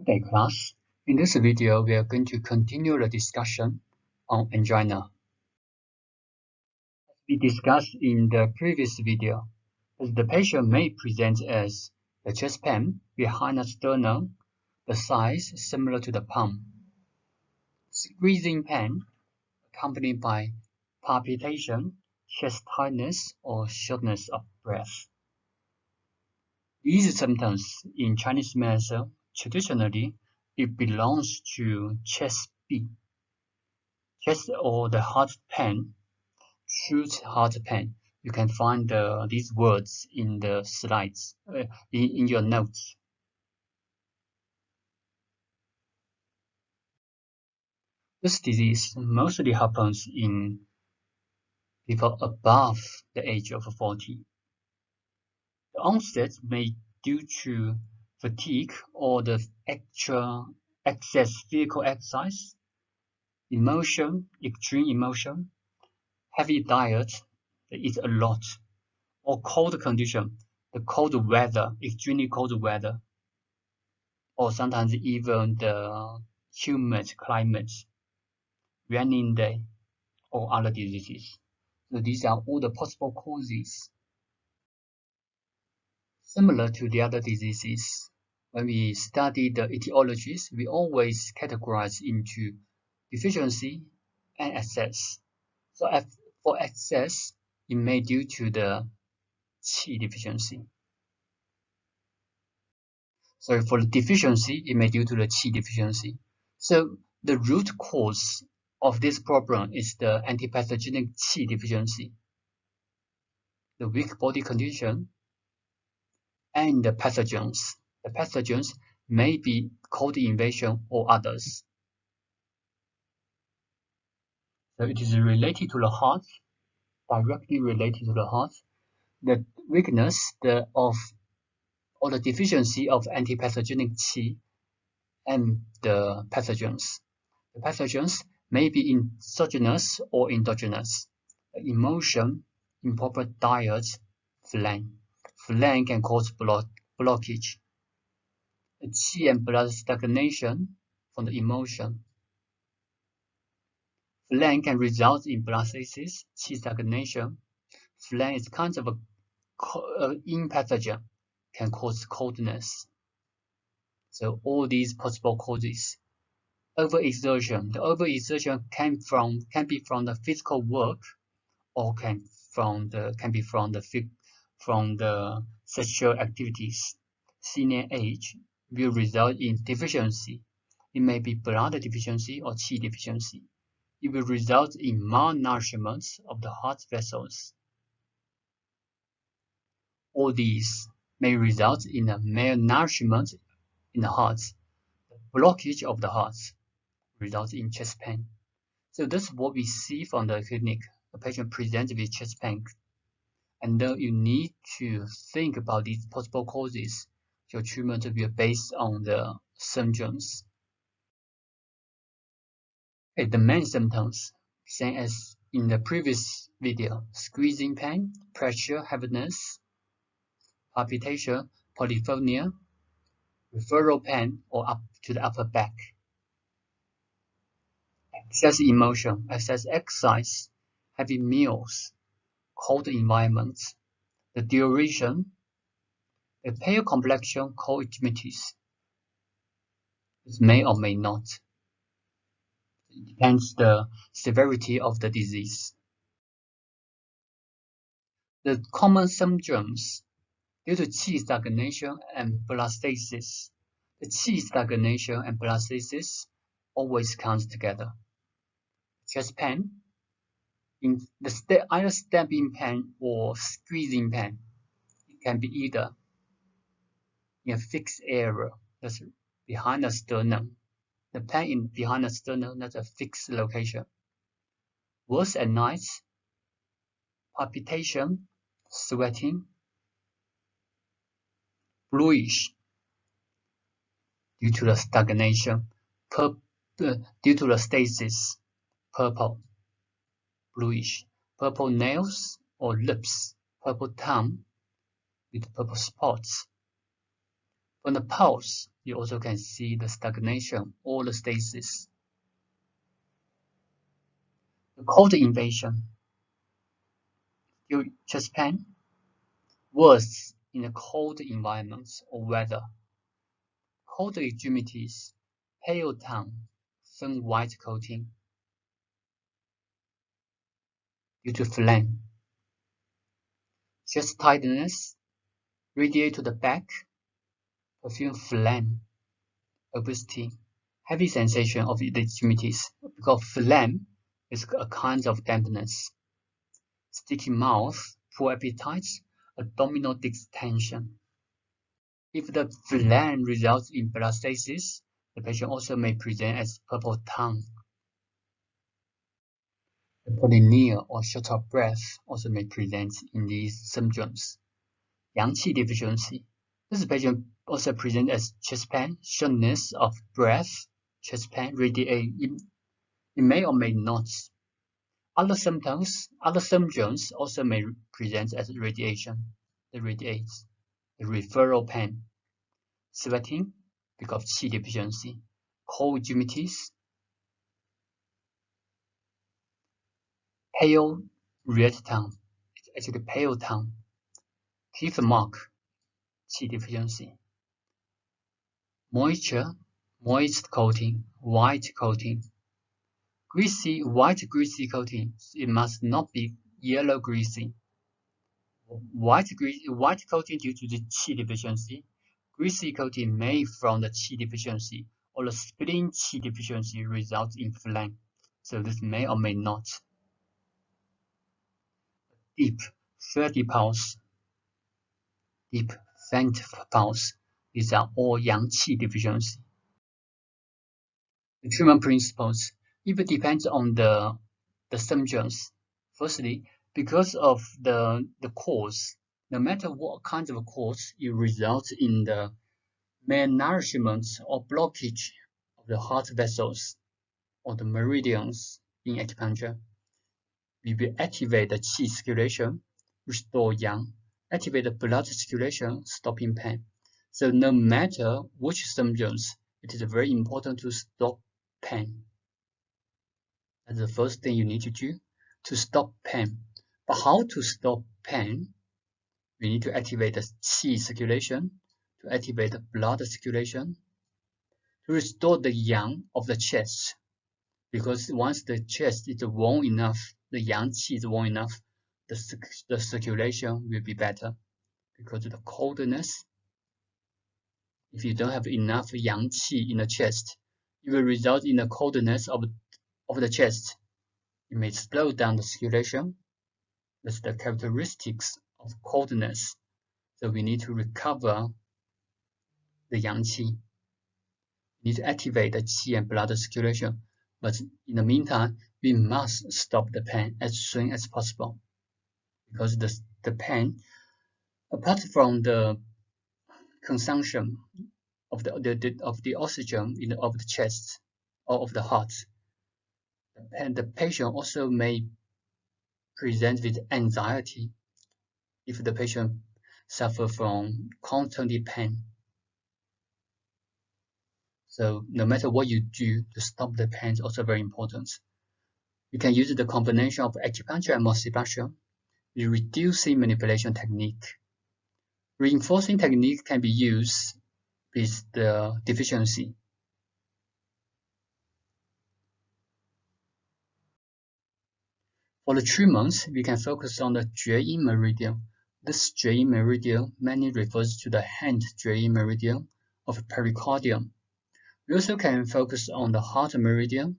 Okay, class. In this video, we are going to continue the discussion on angina. As we discussed in the previous video, the patient may present as a chest pain behind the sternum, the size similar to the palm, squeezing pain accompanied by palpitation, chest tightness, or shortness of breath. These symptoms in Chinese medicine, traditionally, it belongs to chest pain. Chest or the heart pain, acute heart pain. You can find these words in the slides, in your notes. This disease mostly happens in people above the age of 40. The onset may due to fatigue or the excess physical exercise, extreme emotion, heavy diet, they eat a lot, or cold condition, the cold weather, extremely cold weather, or sometimes even the humid climate, raining day, or other diseases. So these are all the possible causes. Similar to the other diseases, when we study the etiologies, we always categorize into deficiency and excess. So for excess, it may due to the qi deficiency. So for the deficiency, it may due to the qi deficiency. So the root cause of this problem is the antipathogenic qi deficiency, the weak body condition, and the pathogens. The pathogens may be cold invasion or others. So it is related to the heart, directly related to the heart. The weakness or the deficiency of antipathogenic qi and the pathogens. The pathogens may be exogenous or endogenous. Emotion, improper diet, phlegm. Phlegm can cause blockage. Qi and blood stagnation from the emotion. Phlegm can result in bloodstasis, qi stagnation. Phlegm is kind of a pathogen, can cause coldness. So all these possible causes. Overexertion. The overexertion can be from the physical work, or can be from the sexual activities. Senior age will result in deficiency. It may be blood deficiency or qi deficiency. It will result in malnourishment of the heart vessels. All these may result in a malnourishment in the heart. Blockage of the heart results in chest pain. So that's what we see from the clinic. The patient presents with chest pain. And then you need to think about these possible causes. Your treatment will be based on the symptoms. Okay, the main symptoms, same as in the previous video: squeezing pain, pressure, heaviness, palpitation, polyphonia, referral pain or up to the upper back, excess emotion, excess exercise, heavy meals, cold environments, the duration, the pale complexion, cold extremities. It may or may not. It depends the severity of the disease. The common symptoms due to qi stagnation and bloodstasis. The qi stagnation and bloodstasis always comes together. Chest pain, in either stabbing pain or squeezing pain. It can be either in a fixed area, that's behind the sternum. The pain behind the sternum, that's a fixed location. Worse at night, palpitation, sweating, bluish due to the stagnation, due to the stasis, purple, bluish, purple nails or lips, purple tongue with purple spots, From the pulse, you also can see the stagnation or the stasis. The cold invasion, your chest pain, worse in a cold environment or weather. Cold extremities, pale tongue, thin white coating due to phlegm. Chest tightness, radiate to the back, perfume phlegm, obesity, heavy sensation of the extremities because phlegm is a kind of dampness. Sticky mouth, poor appetite, abdominal distension. If the phlegm results in bloodstasis, the patient also may present as purple tongue. Apollonia or short of breath also may present in these symptoms. Yang qi deficiency. This patient also presents as chest pain, shortness of breath, chest pain, radiate. It may or may not. Other symptoms also may present as radiation, the referral pain, sweating because of qi deficiency, cold extremities, pale red tongue, it's actually pale tongue, teeth mark, qi deficiency, moist coating, white coating, white greasy coating. It must not be yellow greasy. White coating due to the qi deficiency. Greasy coating made from the qi deficiency or the splitting qi deficiency results in phlegm. So this may or may not. Deep, faint pulse. Deep, faint pulse. These are all yang qi deficiency. The treatment principles. If it depends on the symptoms. Firstly, because of the cause, no matter what kind of cause, it results in the malnourishment or blockage of the heart vessels or the meridians in acupuncture. We will activate the qi circulation, restore yang, activate the blood circulation, stopping pain. So no matter which symptoms, it is very important to stop pain. That's the first thing you need to do to stop pain. But how to stop pain? We need to activate the qi circulation, to activate the blood circulation, to restore the yang of the chest. Because once the chest is warm enough, the yang qi is warm enough, the circulation will be better. Because of the coldness, if you don't have enough yang qi in the chest, it will result in the coldness of the chest. It may slow down the circulation. That's the characteristics of coldness. So we need to recover the yang qi. We need to activate the qi and blood circulation. But in the meantime, we must stop the pain as soon as possible. Because the pain, apart from the consumption of the oxygen of the chest or of the heart, and the patient also may present with anxiety if the patient suffers from constant pain. So no matter what you do to stop the pain is also very important. You can use the combination of acupuncture and Moxibustion with reducing manipulation technique. Reinforcing technique can be used with the deficiency. For the treatments, we can focus on the Jue-yin meridian. This Jue-yin meridian mainly refers to the hand Jue-yin meridian of pericardium. We also can focus on the heart meridian,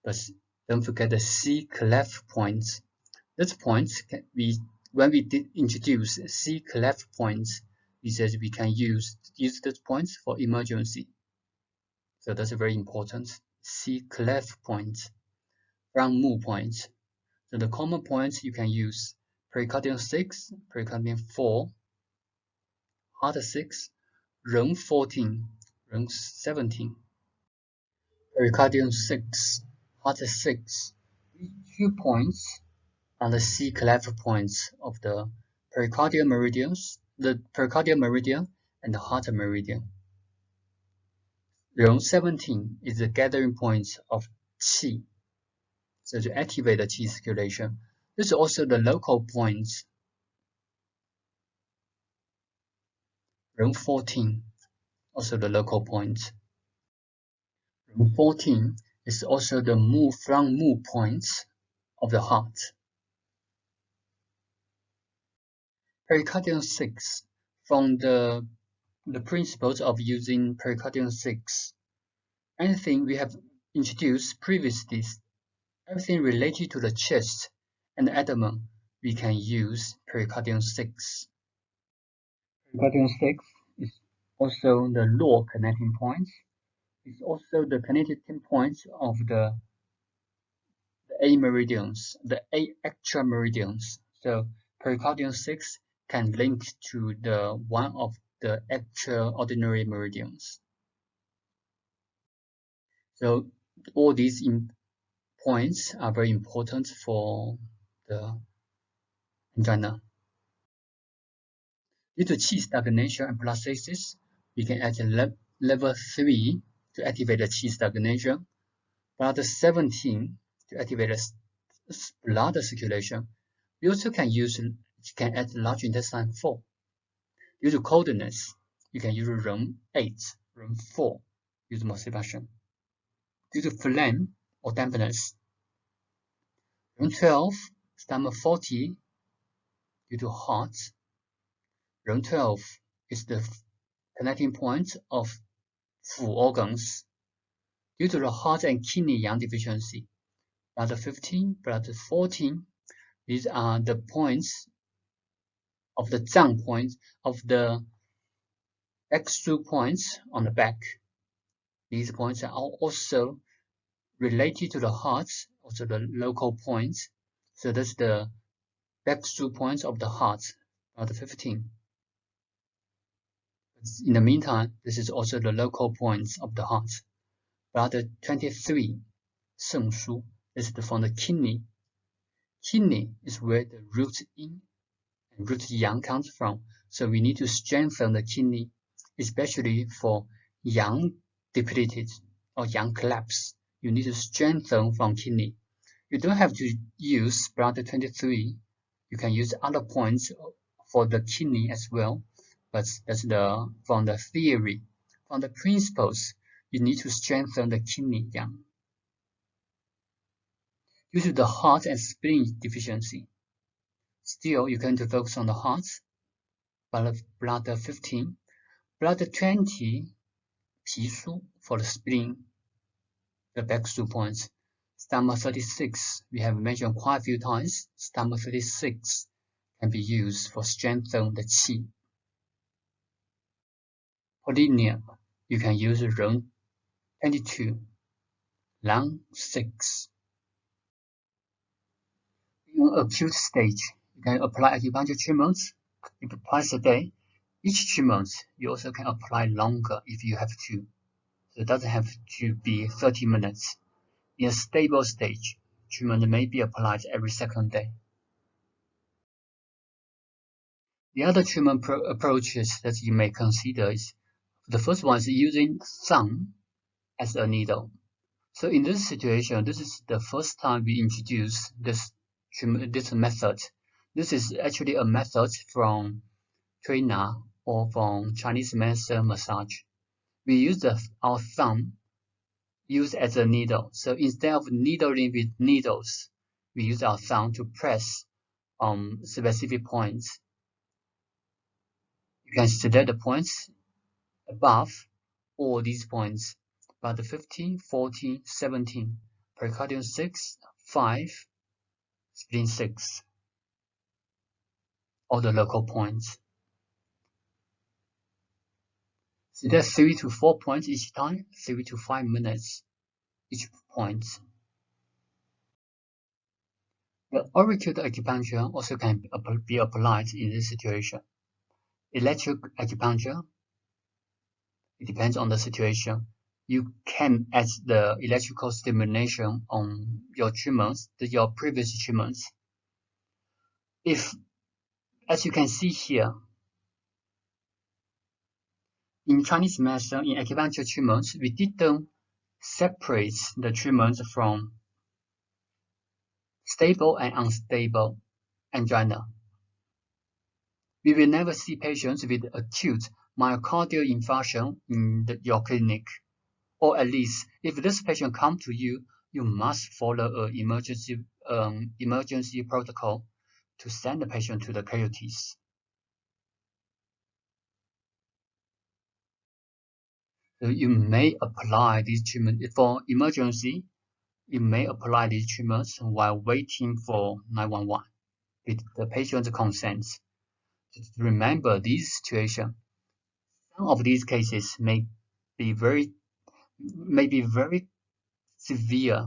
but don't forget the C-clef points. These points when we introduce C-clef points, we said we can use these points for emergency. So that's very important. C-clef points, round mu points. So the common points you can use pericardium 6, pericardium 4, heart 6, rung 14, rung 17. Pericardium 6, heart 6. These 2 points are the C-clef points of the pericardial meridians, the pericardial meridian and the heart meridian. Zone 17 is the gathering point of qi, so to activate the qi circulation. This is also the local point. Zone 14, also the local point. Zone 14 is also the front move point of the heart. Pericardium 6, from the principles of using pericardium 6, anything we have introduced previously, everything related to the chest and the abdomen, we can use pericardium 6. Pericardium 6 is also the lower connecting point. It's also the connecting point of the A meridians, the A extra meridians. So pericardium 6 can link to the one of the extraordinary meridians. So all these points are very important for the angina. Due to qi stagnation and pulsations, we can add level 3 to activate the qi stagnation, level 17 to activate the blood circulation. We also can add large intestine 4. Due to coldness, you can use room 8, room 4, use Moxibustion. Due to phlegm or dampness, room 12, stomach 40, due to heart. Room 12 is the connecting point of Fu organs. Due to the heart and kidney yang deficiency, blood 15, blood 14, these are the points of the zang points of the backstroke points on the back. These points are also related to the heart, also the local points. So that's the backstroke points of the heart, blood 15. In the meantime, this is also the local points of the heart. Blood 23, Sheng Shu, this is from the kidney. Kidney is where the root yin and root yang comes from. So we need to strengthen the kidney, especially for yang depleted or yang collapse. You need to strengthen from kidney. You don't have to use blood 23. You can use other points for the kidney as well. But that's from the theory, from the principles, you need to strengthen the kidney yang. Due to the heart and spleen deficiency, still you can focus on the heart, blood 15, blood 20, 皮书 for the spleen, the backstroke points. Stomach 36, we have mentioned quite a few times, stomach 36 can be used for strengthening the qi. Polymnia, you can use room 22, lung 6. In acute stage, you can apply acupuncture treatments twice a day. Each treatment, you also can apply longer if you have to. So it doesn't have to be 30 minutes. In a stable stage, treatment may be applied every second day. The other treatment approaches that you may consider is, the first one is using thumb as a needle. So in this situation, this is the first time we introduce this method. This is actually a method from China or from Chinese medicine massage. We use our thumb used as a needle. So instead of needling with needles, we use our thumb to press on specific points. You can select the points above all these points, but the 15, 14, 17, pericardium 6, 5, spleen 6, all the local points. So that's 3 to 4 points each time, 3 to 5 minutes each point. The auricular acupuncture also can be applied in this situation. Electric acupuncture, it depends on the situation. You can add the electrical stimulation on your treatments, your previous treatments. If, as you can see here, In Chinese medicine, in acupuncture treatments, we didn't separate the treatments from stable and unstable angina. We will never see patients with acute myocardial infarction in your clinic. Or at least, if this patient comes to you, you must follow an emergency protocol to send the patient to the KOTs. So you may apply these treatments for emergency. You may apply these treatments while waiting for 911 with the patient's consent. Remember this situation. Some of these cases may be very severe.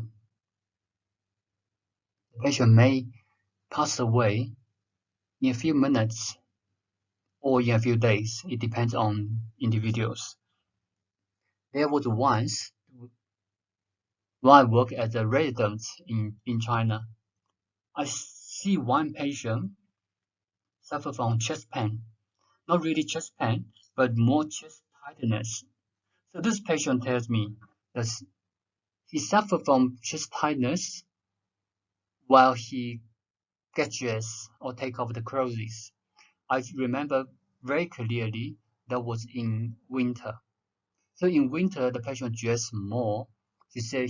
The patient may pass away in a few minutes or in a few days. It depends on individuals. There was once when I worked as a resident in China, I see one patient suffer from chest pain. Not really chest pain, but more chest tightness. So this patient tells me that he suffered from chest tightness while he gets dressed or take off the clothes. I remember very clearly that was in winter. So in winter, the patient dressed more. He said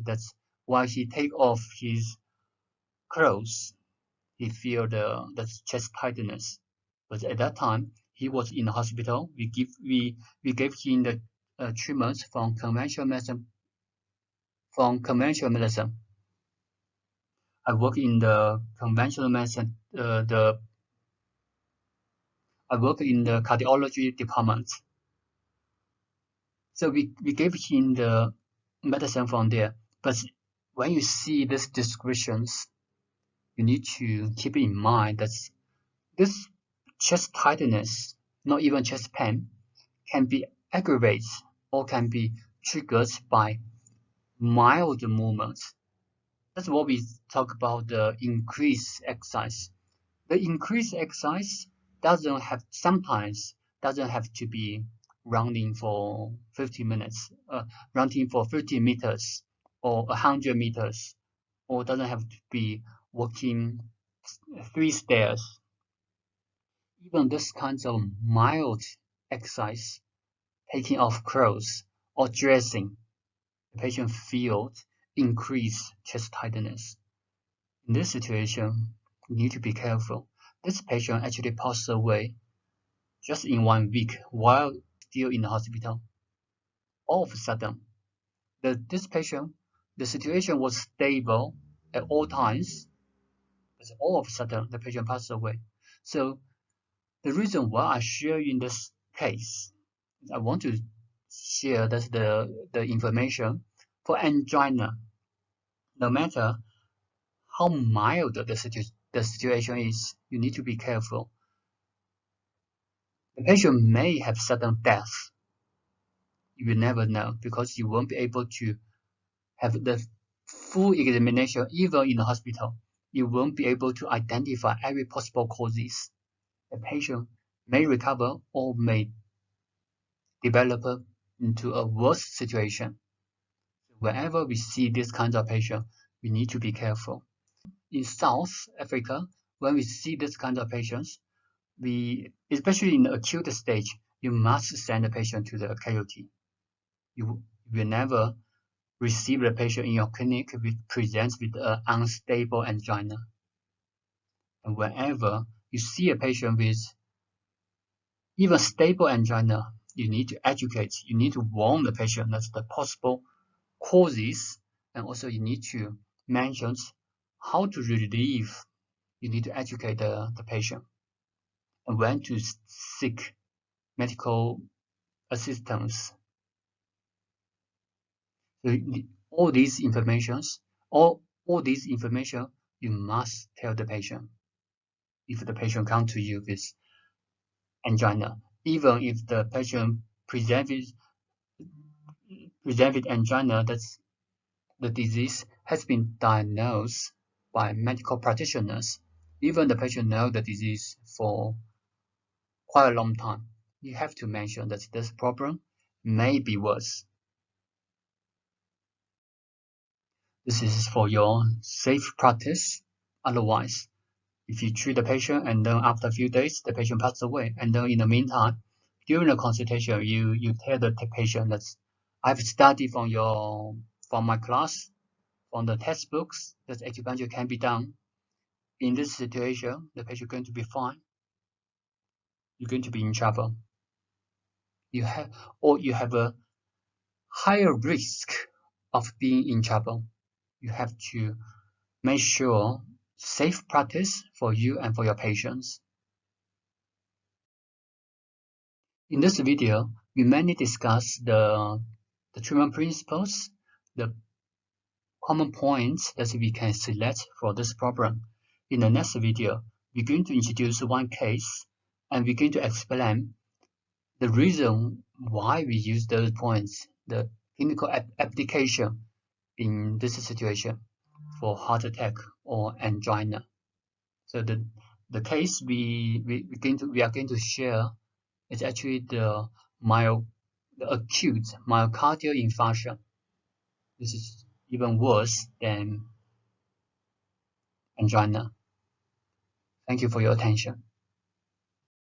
that while he take off his clothes, he feel the chest tightness. But at that time, he was in the hospital. We gave him the treatments from conventional medicine. I work in the conventional medicine. I work in the cardiology department. So we gave him the medicine from there. But when you see these descriptions, you need to keep in mind that this chest tightness, not even chest pain, can be aggravated or can be triggered by mild movements. That's what we talk about the increased exercise. The increased exercise sometimes doesn't have to be running for 50 minutes, running for 50 meters or 100 meters, or doesn't have to be walking 3 stairs. Even this kinds of mild exercise, taking off clothes or dressing, the patient feels increased chest tightness. In this situation, you need to be careful. This patient actually passed away just in 1 week while still in the hospital. All of a sudden, this patient, the situation was stable at all times, but all of a sudden the patient passed away. So the reason why I share in this case, I want to share that the information for angina. No matter how mild the situation is, you need to be careful. The patient may have sudden death. You will never know because you won't be able to have the full examination even in the hospital. You won't be able to identify every possible causes. The patient may recover or may develop into a worse situation. Whenever we see this kind of patient, we need to be careful. In South Africa, when we see this kind of patients, especially in the acute stage, you must send the patient to the KOT. You will never receive the patient in your clinic which presents with an unstable angina. And whenever you see a patient with even stable angina, you need to educate, you need to warn the patient that's the possible causes, and also you need to mention how to relieve. You need to educate the patient and when to seek medical assistance. So all these information you must tell the patient. If the patient comes to you with angina, even if the patient presents with angina, that's the disease has been diagnosed by medical practitioners. Even the patient knows the disease for quite a long time. you have to mention that this problem may be worse. This is for your safe practice. Otherwise, if you treat the patient and then after a few days the patient passes away, and then in the meantime, during the consultation, you tell the patient that I've studied from my class, from the textbooks, that acupuncture can be done. In this situation, the patient is going to be fine. You're going to be in trouble. You have a higher risk of being in trouble. You have to make sure safe practice for you and for your patients. In this video, we mainly discuss the treatment principles, the common points that we can select for this problem. In the next video, we're going to introduce one case, and we're going to explain the reason why we use those points, the clinical application in this situation for heart attack or angina. So the case we are going to share is actually the acute myocardial infarction. This is even worse than angina. Thank you for your attention.